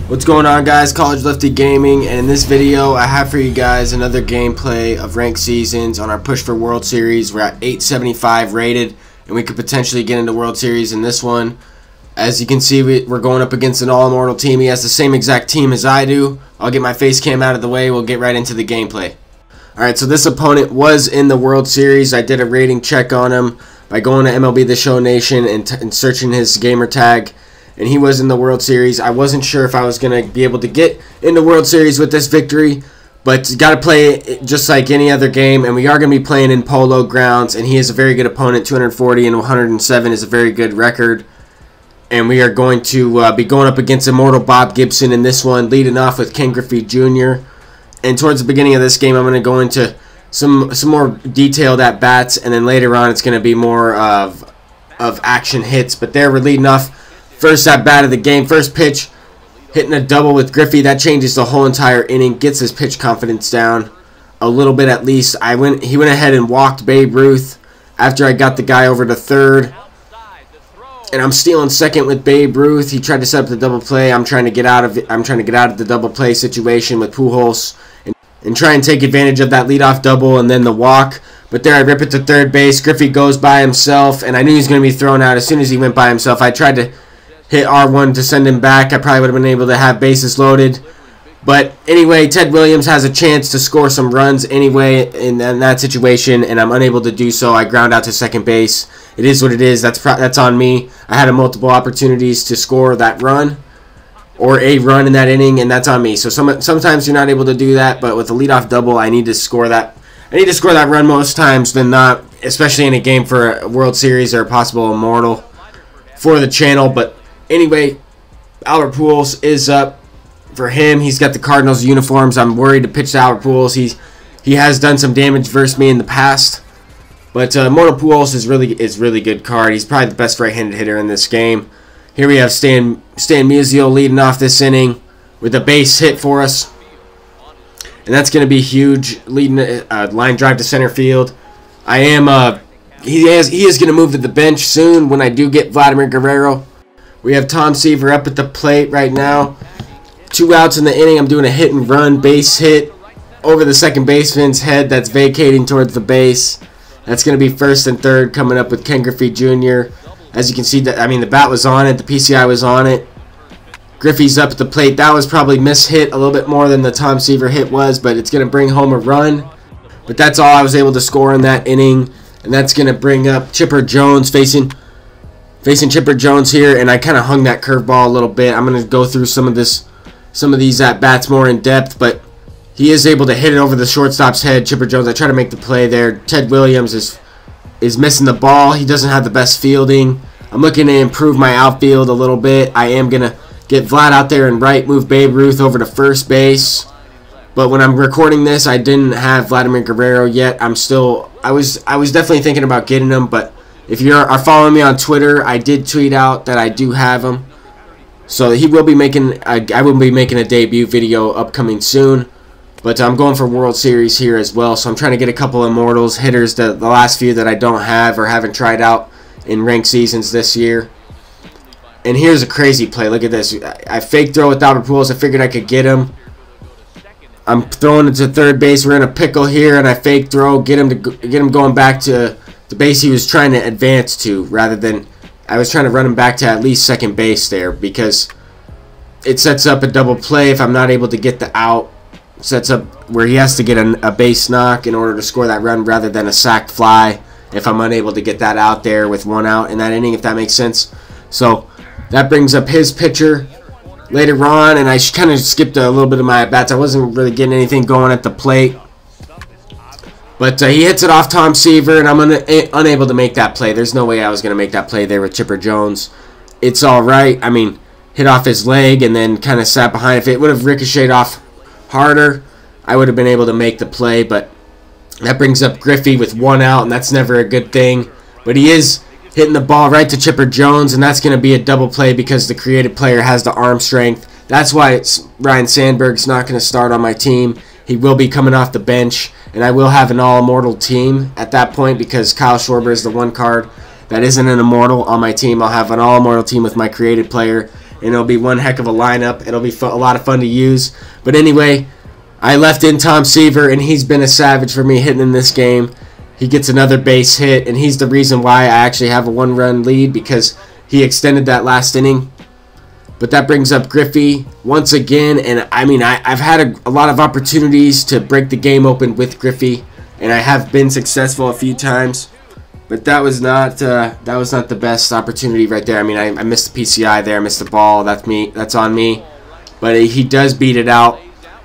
What's going on, guys? College Lefty Gaming, and in this video I have for you guys another gameplay of ranked seasons on our push for World Series. We're at 875 rated, and we could potentially get into World Series in this one. As you can see, we're going up against an all-immortal team. He has the same exact team as I do. I'll get my face cam out of the way. We'll get right into the gameplay. Alright, so this opponent was in the World Series. I did a rating check on him by going to MLB The Show Nation and searching his gamer tag. And he was in the World Series. I wasn't sure if I was going to be able to get into World Series with this victory, but got to play it just like any other game, and we are going to be playing in Polo Grounds, and he is a very good opponent. 240 and 107 is a very good record, and we are going to be going up against Immortal Bob Gibson in this one, leading off with Ken Griffey Jr. And towards the beginning of this game, I'm going to go into some more detailed at-bats, and then later on it's going to be more of action hits, but there we're leading off. First at bat of the game, first pitch, hitting a double with Griffey. That changes the whole entire inning, gets his pitch confidence down a little bit at least. He went ahead and walked Babe Ruth after I got the guy over to third. And I'm stealing second with Babe Ruth. He tried to set up the double play. I'm trying to get out of it. I'm trying to get out of the double play situation with Pujols and try and take advantage of that leadoff double and then the walk. But there I rip it to third base. Griffey goes by himself, and I knew he was going to be thrown out as soon as he went by himself. I tried to hit R1 to send him back. I probably would have been able to have bases loaded. But anyway, Ted Williams has a chance to score some runs anyway in that situation, and I'm unable to do so. I ground out to second base. It is what it is. That's on me. I had multiple opportunities to score that run or a run in that inning, and that's on me. So sometimes you're not able to do that, but with a leadoff double, I need to score that. I need to score that run most times than not, especially in a game for a World Series or a possible Immortal for the channel. But anyway, Albert Pujols is up for him. He's got the Cardinals uniforms. I'm worried to pitch to Albert Pujols. He has done some damage versus me in the past, but Immortal Pujols is really good card. He's probably the best right-handed hitter in this game. Here we have Stan Musial leading off this inning with a base hit for us, and that's going to be huge. Leading line drive to center field. He is going to move to the bench soon when I do get Vladimir Guerrero. We have Tom Seaver up at the plate right now. 2 outs in the inning. I'm doing a hit and run base hit over the second baseman's head that's vacating towards the base. That's going to be first and third coming up with Ken Griffey Jr. As you can see, the bat was on it. The PCI was on it. Griffey's up at the plate. That was probably mishit a little bit more than the Tom Seaver hit was, but it's going to bring home a run. But that's all I was able to score in that inning, and that's going to bring up Chipper Jones facing Chipper Jones here, and I kind of hung that curveball a little bit. I'm going to go through some of these at-bats more in depth, but he is able to hit it over the shortstop's head. Chipper Jones, I try to make the play there. Ted Williams is missing the ball. He doesn't have the best fielding. I'm looking to improve my outfield a little bit. I am going to get Vlad out there and right, move Babe Ruth over to first base. But when I'm recording this, I didn't have Vladimir Guerrero yet. I was definitely thinking about getting him, but if you are following me on Twitter, I did tweet out that I do have him. So he will be making I will be making a debut video upcoming soon. But I'm going for World Series here as well. So I'm trying to get a couple of Immortals hitters, the last few that I don't have or haven't tried out in ranked seasons this year. And here's a crazy play. Look at this. I fake throw with Albert Pujols. I figured I could get him. I'm throwing it to third base. We're in a pickle here, and I fake throw, get him going back to the base he was trying to advance to, rather than I was trying to run him back to at least second base there, because it sets up a double play if I'm not able to get the out. It sets up where he has to get a base knock in order to score that run, rather than a sacked fly if I'm unable to get that out there with 1 out in that inning, if that makes sense. So that brings up his pitcher later on, and I kind of skipped a little bit of my at-bats. I wasn't really getting anything going at the plate. But he hits it off Tom Seaver, and I'm unable to make that play. There's no way I was going to make that play there with Chipper Jones. It's all right. I mean, hit off his leg and then kind of sat behind. If it would have ricocheted off harder, I would have been able to make the play. But that brings up Griffey with 1 out, and that's never a good thing. But he is hitting the ball right to Chipper Jones, and that's going to be a double play because the creative player has the arm strength. That's why Ryan Sandberg's not going to start on my team. He will be coming off the bench, and I will have an all-immortal team at that point because Kyle Schwarber is the one card that isn't an immortal on my team. I'll have an all-immortal team with my created player, and it'll be one heck of a lineup. It'll be a lot of fun to use. But anyway, I left in Tom Seaver, and he's been a savage for me hitting in this game. He gets another base hit, and he's the reason why I actually have a 1-run lead, because he extended that last inning. But that brings up Griffey once again, and I mean, I've had a lot of opportunities to break the game open with Griffey, and I have been successful a few times. But that was not the best opportunity right there. I mean, I missed the PCI there, I missed the ball. That's me. That's on me. But he does beat it out,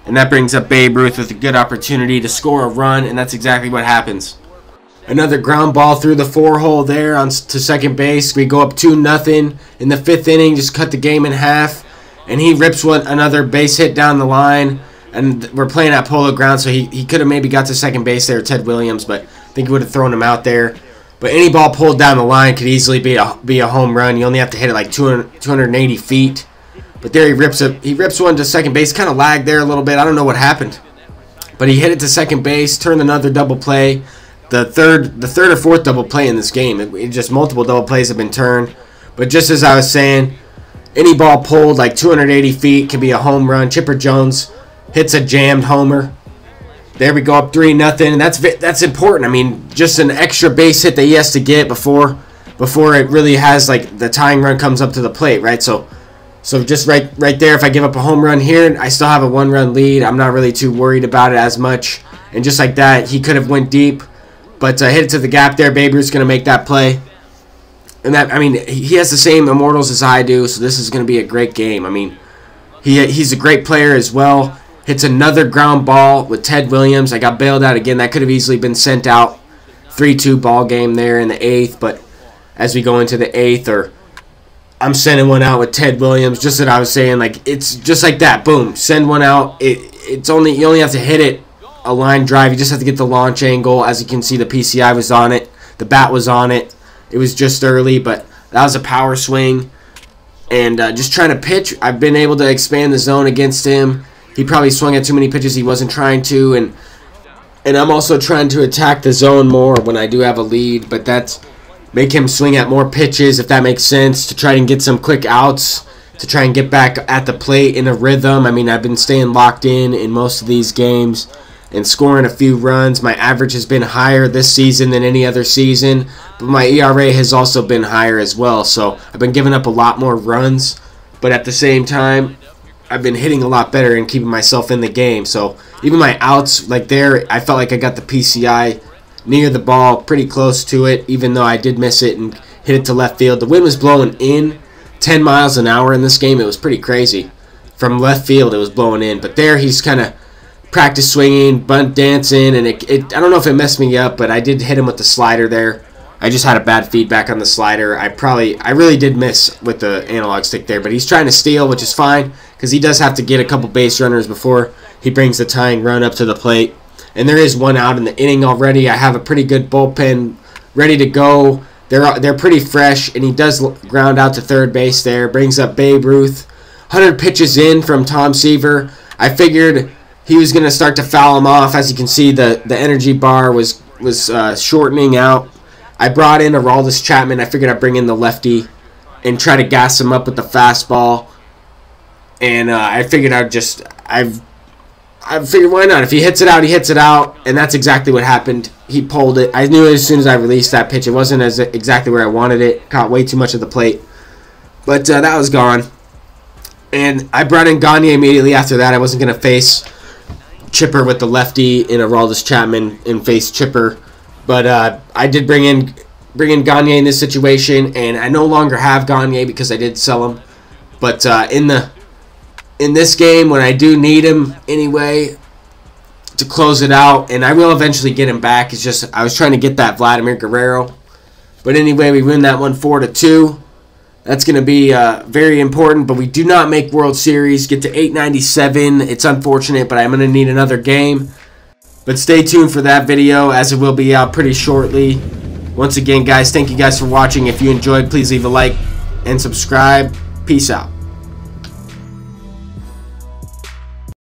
and that brings up Babe Ruth with a good opportunity to score a run, and that's exactly what happens. Another ground ball through the 4-hole there to second base. We go up 2-0 in the 5th inning, just cut the game in half. And he rips another base hit down the line. And we're playing at Polo Ground, so he could have maybe got to second base there, Ted Williams, but I think he would have thrown him out there. But any ball pulled down the line could easily be a home run. You only have to hit it like 280 feet. But there he rips one to second base. Kind of lagged there a little bit. I don't know what happened. But he hit it to second base, turned another double play. The third or fourth double play in this game. It just multiple double plays have been turned. But just as I was saying, any ball pulled like 280 feet can be a home run. Chipper Jones hits a jammed homer. There we go, up 3-0, and that's important. I mean, just an extra base hit that he has to get before it really has, like, the tying run comes up to the plate, right? So just right there, if I give up a home run here, I still have a 1-run lead. I'm not really too worried about it as much. And just like that, he could have went deep. But hit it to the gap there. Babe Ruth's going to make that play. And that, I mean, he has the same immortals as I do, so this is going to be a great game. I mean, he's a great player as well. Hits another ground ball with Ted Williams. I got bailed out again. That could have easily been sent out. 3-2 ball game there in the 8th. But as we go into the 8th, I'm sending one out with Ted Williams. Just as I was saying, like, it's just like that. Boom, send one out. You only have to hit it. A line drive, you just have to get the launch angle. As you can see, the PCI was on it, the bat was on it. It was just early, but that was a power swing. And just trying to pitch, I've been able to expand the zone against him. He probably swung at too many pitches he wasn't trying to, and I'm also trying to attack the zone more when I do have a lead, but that's make him swing at more pitches, if that makes sense, to try and get some quick outs, to try and get back at the plate in a rhythm. I mean, I've been staying locked in most of these games and scoring a few runs. My average has been higher this season than any other season, but my ERA has also been higher as well. So I've been giving up a lot more runs, but at the same time, I've been hitting a lot better and keeping myself in the game. So even my outs, like there, I felt like I got the PCI near the ball, pretty close to it, even though I did miss it and hit it to left field. The wind was blowing in 10 miles an hour in this game. It was pretty crazy. From left field, it was blowing in. But there, he's kind of practice swinging, bunt dancing, and I don't know if it messed me up, but I did hit him with the slider there. I just had a bad feedback on the slider. I really did miss with the analog stick there, but he's trying to steal, which is fine, because he does have to get a couple base runners before he brings the tying run up to the plate. And there is one out in the inning already. I have a pretty good bullpen ready to go. They're pretty fresh, and he does ground out to third base there. Brings up Babe Ruth. 100 pitches in from Tom Seaver. I figured he was going to start to foul him off. As you can see, the energy bar was shortening out. I brought in Aroldis Chapman. I figured I'd bring in the lefty and try to gas him up with the fastball. And I figured I figured why not? If he hits it out, he hits it out. And that's exactly what happened. He pulled it. I knew as soon as I released that pitch, it wasn't exactly where I wanted it. Caught way too much of the plate. But that was gone. And I brought in Gagne immediately after that. I wasn't going to face Chipper with the lefty in Aroldis Chapman and face Chipper. But I did bring in Gagne in this situation, and I no longer have Gagne because I did sell him. But in this game, when I do need him anyway to close it out, and I will eventually get him back. It's just I was trying to get that Vladimir Guerrero. But anyway, we win that one 4-2. That's going to be very important, but we do not make World Series. Get to 897. It's unfortunate, but I'm going to need another game. But stay tuned for that video, as it will be out pretty shortly. Once again, guys, thank you guys for watching. If you enjoyed, please leave a like and subscribe. Peace out.